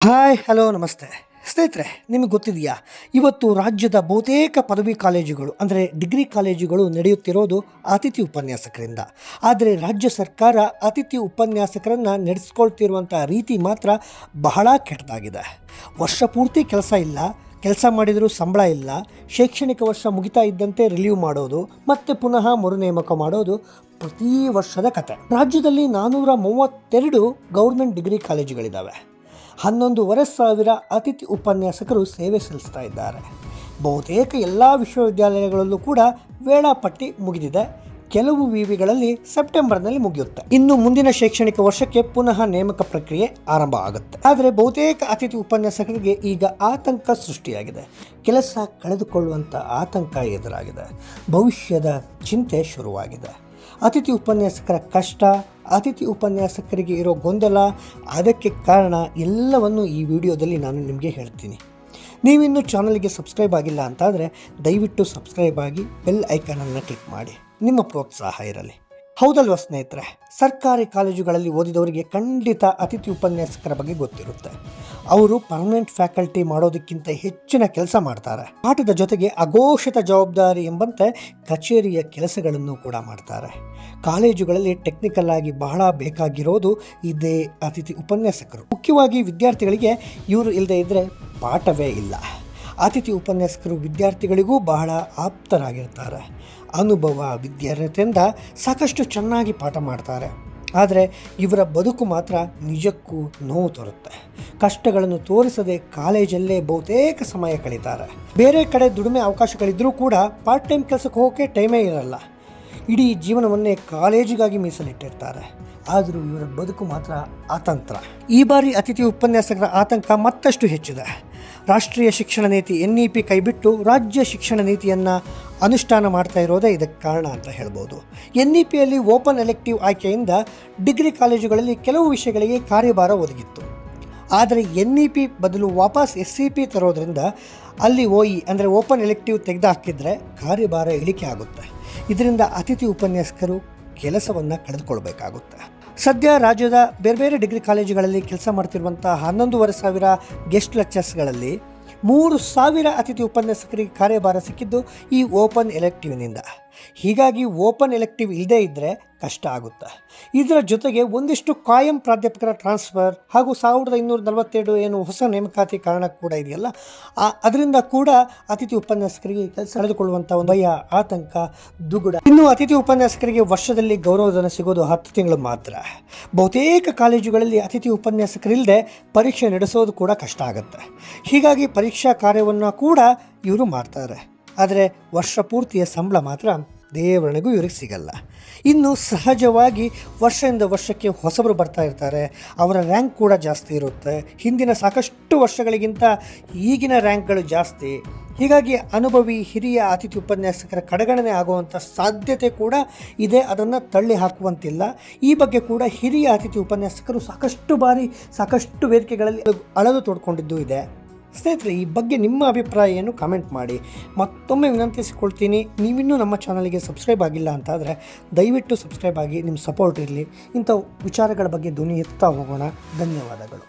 Hi hello ನಮಸ್ತೆ ಸ್ನೇಹಿತರೆ, ನಿಮಗೆ ಗೊತ್ತಿದೆಯಾ, ಇವತ್ತು ರಾಜ್ಯದ ಬಹುತೇಕ ಪದವಿ ಕಾಲೇಜುಗಳು ಅಂದರೆ ಡಿಗ್ರಿ ಕಾಲೇಜುಗಳು ನಡೆಯುತ್ತಿರೋದು ಅತಿಥಿ ಉಪನ್ಯಾಸಕರಿಂದ. ಆದರೆ ರಾಜ್ಯ ಸರ್ಕಾರ ಅತಿಥಿ ಉಪನ್ಯಾಸಕರನ್ನು ನಡೆಸ್ಕೊಳ್ತಿರುವಂಥ ರೀತಿ ಮಾತ್ರ ಬಹಳ ಕೆಟ್ಟದಾಗಿದೆ. ವರ್ಷ ಪೂರ್ತಿ ಕೆಲಸ ಇಲ್ಲ, ಕೆಲಸ ಮಾಡಿದರೂ ಸಂಬಳ ಇಲ್ಲ, ಶೈಕ್ಷಣಿಕ ವರ್ಷ ಮುಗಿತಾ ಇದ್ದಂತೆ ರಿಲೀವ್ ಮಾಡೋದು ಮತ್ತು ಪುನಃ ಮರು ನೇಮಕ ಮಾಡೋದು ಪ್ರತಿ ವರ್ಷದ ಕತೆ. ರಾಜ್ಯದಲ್ಲಿ 432 ಗೌರ್ಮೆಂಟ್ ಡಿಗ್ರಿ ಕಾಲೇಜುಗಳಿದ್ದಾವೆ. 11,500 ಅತಿಥಿ ಉಪನ್ಯಾಸಕರು ಸೇವೆ ಸಲ್ಲಿಸ್ತಾ ಇದ್ದಾರೆ. ಬಹುತೇಕ ಎಲ್ಲ ವಿಶ್ವವಿದ್ಯಾಲಯಗಳಲ್ಲೂ ಕೂಡ ವೇಳಾಪಟ್ಟಿ ಮುಗಿದಿದೆ. ಕೆಲವು ವಿವಿಗಳಲ್ಲಿ ಸೆಪ್ಟೆಂಬರ್ನಲ್ಲಿ ಮುಗಿಯುತ್ತೆ. ಇನ್ನು ಮುಂದಿನ ಶೈಕ್ಷಣಿಕ ವರ್ಷಕ್ಕೆ ಪುನಃ ನೇಮಕ ಪ್ರಕ್ರಿಯೆ ಆರಂಭ ಆಗುತ್ತೆ. ಆದರೆ ಬಹುತೇಕ ಅತಿಥಿ ಉಪನ್ಯಾಸಕರಿಗೆ ಈಗ ಆತಂಕ ಸೃಷ್ಟಿಯಾಗಿದೆ. ಕೆಲಸ ಕಳೆದುಕೊಳ್ಳುವಂಥ ಆತಂಕ ಎದುರಾಗಿದೆ. ಭವಿಷ್ಯದ ಚಿಂತೆ ಶುರುವಾಗಿದೆ. ಅತಿಥಿ ಉಪನ್ಯಾಸಕರ ಕಷ್ಟ, ಅತಿಥಿ ಉಪನ್ಯಾಸಕರಿಗೆ ಇರೋ ಗೊಂದಲ, ಅದಕ್ಕೆ ಕಾರಣ ಎಲ್ಲವನ್ನು ಈ ವಿಡಿಯೋದಲ್ಲಿ ನಾನು ನಿಮಗೆ ಹೇಳ್ತೀನಿ. ನೀವಿನ್ನೂ ಚಾನಲ್ಗೆ ಸಬ್ಸ್ಕ್ರೈಬ್ ಆಗಿಲ್ಲ ಅಂತಾದರೆ ದಯವಿಟ್ಟು ಸಬ್ಸ್ಕ್ರೈಬ್ ಆಗಿ ಬೆಲ್ ಐಕಾನನ್ನು ಕ್ಲಿಕ್ ಮಾಡಿ. ನಿಮ್ಮ ಪ್ರೋತ್ಸಾಹ ಇರಲಿ. ಹೌದಲ್ವ ಸ್ನೇಹಿತರೆ, ಸರ್ಕಾರಿ ಕಾಲೇಜುಗಳಲ್ಲಿ ಓದಿದವರಿಗೆ ಖಂಡಿತ ಅತಿಥಿ ಉಪನ್ಯಾಸಕರ ಬಗ್ಗೆ ಗೊತ್ತಿರುತ್ತೆ. ಅವರು ಪರ್ಮನೆಂಟ್ ಫ್ಯಾಕಲ್ಟಿ ಮಾಡೋದಕ್ಕಿಂತ ಹೆಚ್ಚಿನ ಕೆಲಸ ಮಾಡ್ತಾರೆ. ಪಾಠದ ಜೊತೆಗೆ ಅಘೋಷಿತ ಜವಾಬ್ದಾರಿ ಎಂಬಂತೆ ಕಚೇರಿಯ ಕೆಲಸಗಳನ್ನು ಕೂಡ ಮಾಡ್ತಾರೆ. ಕಾಲೇಜುಗಳಲ್ಲಿ ಟೆಕ್ನಿಕಲ್ ಆಗಿ ಬಹಳ ಬೇಕಾಗಿರೋದು ಇದೇ ಅತಿಥಿ ಉಪನ್ಯಾಸಕರು. ಮುಖ್ಯವಾಗಿ ವಿದ್ಯಾರ್ಥಿಗಳಿಗೆ ಇವರು ಇಲ್ಲದೆ ಇದ್ದರೆ ಪಾಠವೇ ಇಲ್ಲ. ಅತಿಥಿ ಉಪನ್ಯಾಸಕರು ವಿದ್ಯಾರ್ಥಿಗಳಿಗೂ ಬಹಳ ಆಪ್ತರಾಗಿರ್ತಾರೆ. ಅನುಭವ, ವಿದ್ಯಾರ್ಹತೆಯಿಂದ ಸಾಕಷ್ಟು ಚೆನ್ನಾಗಿ ಪಾಠ ಮಾಡ್ತಾರೆ. ಆದರೆ ಇವರ ಬದುಕು ಮಾತ್ರ ನಿಜಕ್ಕೂ ನೋವು ತರುತ್ತೆ. ಕಷ್ಟಗಳನ್ನು ತೋರಿಸದೆ ಕಾಲೇಜಲ್ಲೇ ಬಹುತೇಕ ಸಮಯ ಕಳೀತಾರೆ. ಬೇರೆ ಕಡೆ ದುಡಿಮೆ ಅವಕಾಶಗಳಿದ್ದರೂ ಕೂಡ ಪಾರ್ಟ್ ಟೈಮ್ ಕೆಲಸಕ್ಕೆ ಹೋಗೋಕ್ಕೆ ಟೈಮೇ ಇರಲ್ಲ. ಇಡೀ ಜೀವನವನ್ನೇ ಕಾಲೇಜಿಗಾಗಿ ಮೀಸಲಿಟ್ಟಿರ್ತಾರೆ. ಆದರೂ ಇವರ ಬದುಕು ಮಾತ್ರ ಅತಂತ್ರ. ಈ ಬಾರಿ ಅತಿಥಿ ಉಪನ್ಯಾಸಕರ ಆತಂಕ ಮತ್ತಷ್ಟು ಹೆಚ್ಚಿದೆ. ರಾಷ್ಟ್ರೀಯ ಶಿಕ್ಷಣ ನೀತಿ NEP ಕೈಬಿಟ್ಟು ರಾಜ್ಯ ಶಿಕ್ಷಣ ನೀತಿಯನ್ನು ಅನುಷ್ಠಾನ ಮಾಡ್ತಾ ಇರೋದೇ ಇದಕ್ಕೆ ಕಾರಣ ಅಂತ ಹೇಳ್ಬೋದು. NEPಯಲ್ಲಿ ಓಪನ್ ಎಲೆಕ್ಟಿವ್ ಆಯ್ಕೆಯಿಂದ ಡಿಗ್ರಿ ಕಾಲೇಜುಗಳಲ್ಲಿ ಕೆಲವು ವಿಷಯಗಳಿಗೆ ಕಾರ್ಯಭಾರ ಒದಗಿತ್ತು. ಆದರೆ NEP ಬದಲು ವಾಪಸ್ SEP ತರೋದ್ರಿಂದ ಅಲ್ಲಿ OE ಅಂದರೆ ಓಪನ್ ಎಲೆಕ್ಟಿವ್ ತೆಗೆದುಹಾಕಿದ್ರೆ ಕಾರ್ಯಭಾರ ಇಳಿಕೆ ಆಗುತ್ತೆ. ಇದರಿಂದ ಅತಿಥಿ ಉಪನ್ಯಾಸಕರು ಕೆಲಸವನ್ನು ಕಳೆದುಕೊಳ್ಬೇಕಾಗುತ್ತೆ. ಸದ್ಯ ರಾಜ್ಯದ ಬೇರೆ ಬೇರೆ ಡಿಗ್ರಿ ಕಾಲೇಜುಗಳಲ್ಲಿ ಕೆಲಸ ಮಾಡ್ತಿರುವಂಥ 11,500 ಗೆಸ್ಟ್ ಲೆಕ್ಚರ್ಸ್ಗಳಲ್ಲಿ 3,000 ಅತಿಥಿ ಉಪನ್ಯಾಸಕರಿಗೆ ಕಾರ್ಯಭಾರ ಸಿಕ್ಕಿದ್ದು ಈ ಓಪನ್ ಎಲೆಕ್ಟಿವ್ನಿಂದ. ಹೀಗಾಗಿ ಓಪನ್ ಎಲೆಕ್ಟಿವ್ ಇಲ್ಲದೇ ಇದ್ದರೆ ಕಷ್ಟ ಆಗುತ್ತೆ. ಇದರ ಜೊತೆಗೆ ಒಂದಿಷ್ಟು ಕಾಯಂ ಪ್ರಾಧ್ಯಾಪಕರ ಟ್ರಾನ್ಸ್ಫರ್ ಹಾಗೂ 1,247 ಏನು ಹೊಸ ನೇಮಕಾತಿ ಕಾರಣ ಕೂಡ ಇದೆಯಲ್ಲ, ಅದರಿಂದ ಕೂಡ ಅತಿಥಿ ಉಪನ್ಯಾಸಕರಿಗೆ ಕೆಲಸ ಕಳೆದುಕೊಳ್ಳುವಂಥ ಒಂದು ಭಯ, ಆತಂಕ, ದುಗುಡ. ಇನ್ನು ಅತಿಥಿ ಉಪನ್ಯಾಸಕರಿಗೆ ವರ್ಷದಲ್ಲಿ ಗೌರವಧನ ಸಿಗೋದು 10 ತಿಂಗಳು ಮಾತ್ರ. ಬಹುತೇಕ ಕಾಲೇಜುಗಳಲ್ಲಿ ಅತಿಥಿ ಉಪನ್ಯಾಸಕರಿಲ್ಲದೆ ಪರೀಕ್ಷೆ ನಡೆಸೋದು ಕೂಡ ಕಷ್ಟ ಆಗುತ್ತೆ. ಹೀಗಾಗಿ ಪರೀಕ್ಷಾ ಕಾರ್ಯವನ್ನು ಕೂಡ ಇವರು ಮಾಡ್ತಾರೆ. ಆದರೆ ವರ್ಷ ಪೂರ್ತಿಯ ಸಂಬಳ ಮಾತ್ರ ದೇವರನಿಗೂ ಇವ್ರಿಗೆ ಸಿಗಲ್ಲ. ಇನ್ನು ಸಹಜವಾಗಿ ವರ್ಷದಿಂದ ವರ್ಷಕ್ಕೆ ಹೊಸಬರು ಬರ್ತಾ ಇರ್ತಾರೆ. ಅವರ ರ್ಯಾಂಕ್ ಕೂಡ ಜಾಸ್ತಿ ಇರುತ್ತೆ. ಹಿಂದಿನ ಸಾಕಷ್ಟು ವರ್ಷಗಳಿಗಿಂತ ಈಗಿನ ರ್ಯಾಂಕ್ಗಳು ಜಾಸ್ತಿ. ಹೀಗಾಗಿ ಅನುಭವಿ ಹಿರಿಯ ಅತಿಥಿ ಉಪನ್ಯಾಸಕರ ಕಡೆಗಣನೆ ಆಗುವಂಥ ಸಾಧ್ಯತೆ ಕೂಡ ಇದೆ. ಅದನ್ನು ತಳ್ಳಿ ಹಾಕುವಂತಿಲ್ಲ. ಈ ಬಗ್ಗೆ ಕೂಡ ಹಿರಿಯ ಅತಿಥಿ ಉಪನ್ಯಾಸಕರು ಸಾಕಷ್ಟು ಬಾರಿ ಸಾಕಷ್ಟು ವೇದಿಕೆಗಳಲ್ಲಿ ಅಳಲು ತೋಡ್ಕೊಂಡಿದ್ದು ಇದೆ. ಸ್ನೇಹಿತರೆ, ಈ ಬಗ್ಗೆ ನಿಮ್ಮ ಅಭಿಪ್ರಾಯ ಏನು ಕಾಮೆಂಟ್ ಮಾಡಿ. ಮತ್ತೊಮ್ಮೆ ವಿನಂತಿಸಿಕೊಳ್ತೀನಿ, ನೀವಿನ್ನೂ ನಮ್ಮ ಚಾನಲ್ಗೆ ಸಬ್ಸ್ಕ್ರೈಬ್ ಆಗಿಲ್ಲ ಅಂತಾದರೆ ದಯವಿಟ್ಟು ಸಬ್ಸ್ಕ್ರೈಬ್ ಆಗಿ. ನಿಮ್ಮ ಸಪೋರ್ಟ್ ಇರಲಿ. ಇಂಥ ವಿಚಾರಗಳ ಬಗ್ಗೆ ಧ್ವನಿ ಎತ್ತಾ ಹೋಗೋಣ. ಧನ್ಯವಾದಗಳು.